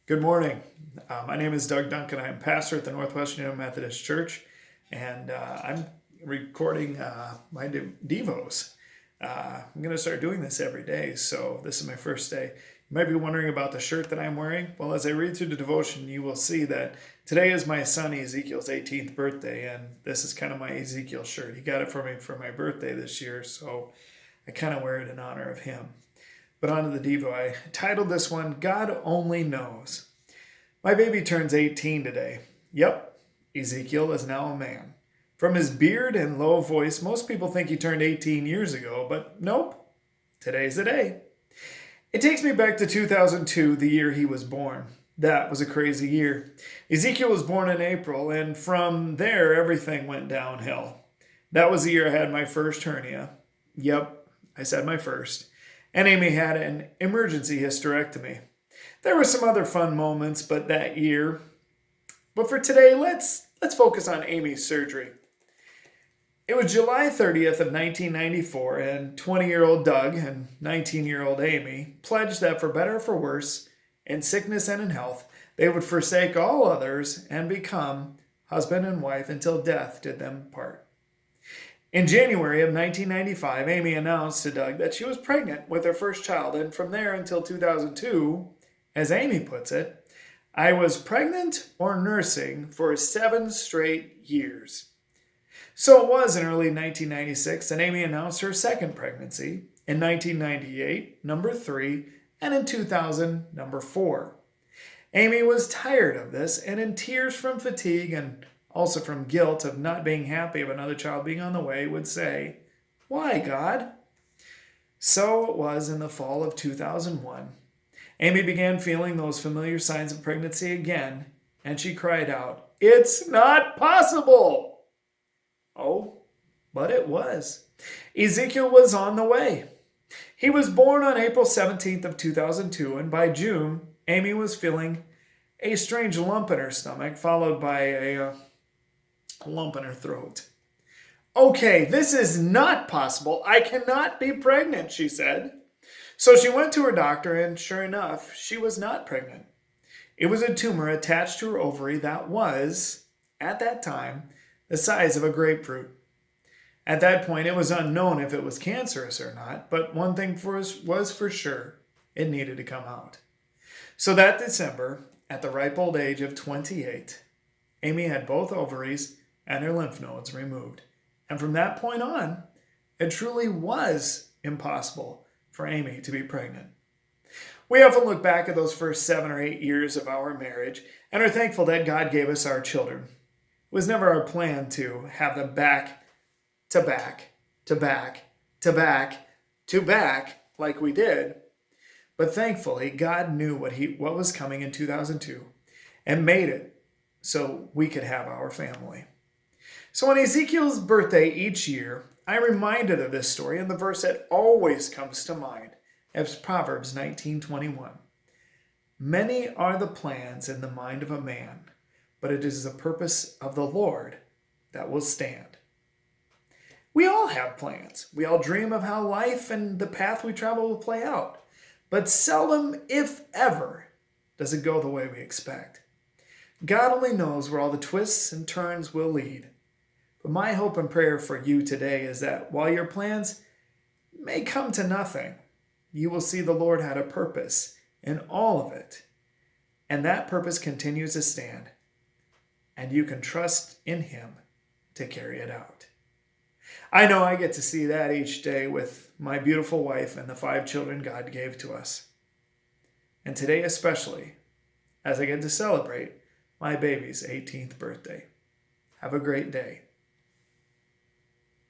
Good morning. My name is Doug Duncan. I'm pastor at the Northwestern United Methodist Church, and I'm recording my devos. I'm going to start doing this every day, so this is my first day. You might be wondering about the shirt that I'm wearing. Well, as I read through the devotion, you will see that today is my son Ezekiel's 18th birthday, and this is kind of my Ezekiel shirt. He got it for me for my birthday this year, so I kind of wear it in honor of him. But on to the Devo. I titled this one, God Only Knows. My baby turns 18 today. Yep, Ezekiel is now a man. From his beard and low voice, most people think he turned 18 years ago, but nope, today's the day. It takes me back to 2002, the year he was born. That was a crazy year. Ezekiel was born in April, and from there, everything went downhill. That was the year I had my first hernia. Yep, I said my first. And Amy had an emergency hysterectomy. There were some other fun moments, but that year. But for today, let's focus on Amy's surgery. It was July 30th of 1994, and 20-year-old Doug and 19-year-old Amy pledged that for better or for worse, in sickness and in health, they would forsake all others and become husband and wife until death did them part. In January of 1995, Amy announced to Doug that she was pregnant with her first child, and from there until 2002, as Amy puts it, I was pregnant or nursing for 7 straight years. So it was in early 1996 that Amy announced her second pregnancy, in 1998, number 3, and in 2000, number 4. Amy was tired of this and in tears from fatigue and also from guilt of not being happy of another child being on the way, would say, "Why, God?" So it was in the fall of 2001. Amy began feeling those familiar signs of pregnancy again, and she cried out, "It's not possible!" Oh, but it was. Ezekiel was on the way. He was born on April 17th of 2002, and by June, Amy was feeling a strange lump in her stomach, followed by a lump in her throat. "Okay, this is not possible. I cannot be pregnant," she said. So she went to her doctor, and sure enough, she was not pregnant. It was a tumor attached to her ovary that was, at that time, the size of a grapefruit. At that point, it was unknown if it was cancerous or not, but one thing was for sure, it needed to come out. So that December, at the ripe old age of 28, Amy had both ovaries and her lymph nodes removed. And from that point on, it truly was impossible for Amy to be pregnant. We often look back at those first 7 or 8 years of our marriage and are thankful that God gave us our children. It was never our plan to have them back to back to back to back to back like we did. But thankfully, God knew what was coming in 2002 and made it so we could have our family. So on Ezekiel's birthday each year, I'm reminded of this story, and the verse that always comes to mind is Proverbs 19:21. "Many are the plans in the mind of a man, but it is the purpose of the Lord that will stand." We all have plans. We all dream of how life and the path we travel will play out. But seldom, if ever, does it go the way we expect. God only knows where all the twists and turns will lead. But my hope and prayer for you today is that while your plans may come to nothing, you will see the Lord had a purpose in all of it. And that purpose continues to stand. And you can trust in Him to carry it out. I know I get to see that each day with my beautiful wife and the 5 children God gave to us. And today especially, as I get to celebrate my baby's 18th birthday. Have a great day.